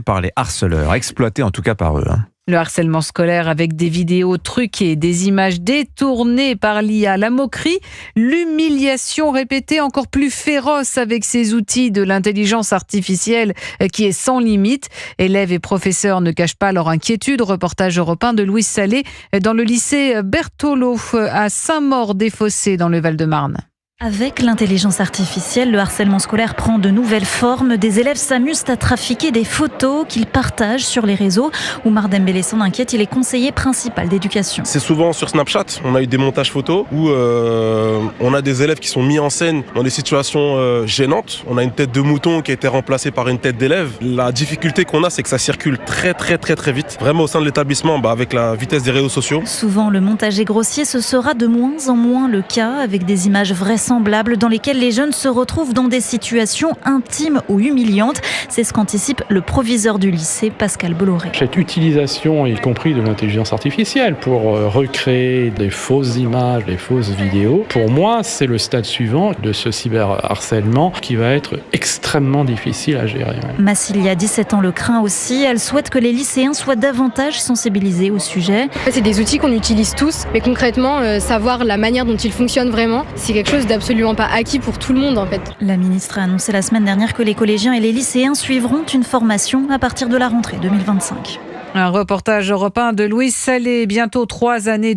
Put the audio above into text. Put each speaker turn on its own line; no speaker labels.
par les harceleurs, exploités en tout cas par eux.
Le harcèlement scolaire avec des vidéos truquées, des images détournées par l'IA, la moquerie, l'humiliation répétée encore plus féroce avec ces outils de l'intelligence artificielle qui est sans limite. Élèves et professeurs ne cachent pas leur inquiétude. Reportage européen de Louise Salé dans le lycée Berthelot à Saint-Maur-des-Fossés dans le Val-de-Marne.
Avec l'intelligence artificielle, le harcèlement scolaire prend de nouvelles formes. Des élèves s'amusent à trafiquer des photos qu'ils partagent sur les réseaux. Oumar Dembélé s'en inquiète, il est conseiller principal d'éducation.
C'est souvent sur Snapchat, on a eu des montages photos où on a des élèves qui sont mis en scène dans des situations gênantes. On a une tête de mouton qui a été remplacée par une tête d'élève. La difficulté qu'on a, c'est que ça circule très vite. Vraiment au sein de l'établissement, avec la vitesse des réseaux sociaux.
Souvent, le montage est grossier, ce sera de moins en moins le cas avec des images vraisemblables dans lesquelles les jeunes se retrouvent dans des situations intimes ou humiliantes. C'est ce qu'anticipe le proviseur du lycée, Pascal Bolloré.
Cette utilisation, y compris de l'intelligence artificielle, pour recréer des fausses images, des fausses vidéos, pour moi, c'est le stade suivant de ce cyberharcèlement qui va être extrêmement difficile à gérer.
Massilia, 17 ans, le craint aussi. Elle souhaite que les lycéens soient davantage sensibilisés au sujet.
C'est des outils qu'on utilise tous, mais concrètement, savoir la manière dont ils fonctionnent vraiment, c'est quelque chose d'absolument pas acquis pour tout le monde en fait.
La ministre a annoncé la semaine dernière que les collégiens et les lycéens suivront une formation à partir de la rentrée 2025.
Un reportage européen de Louise Salé. Bientôt 3 années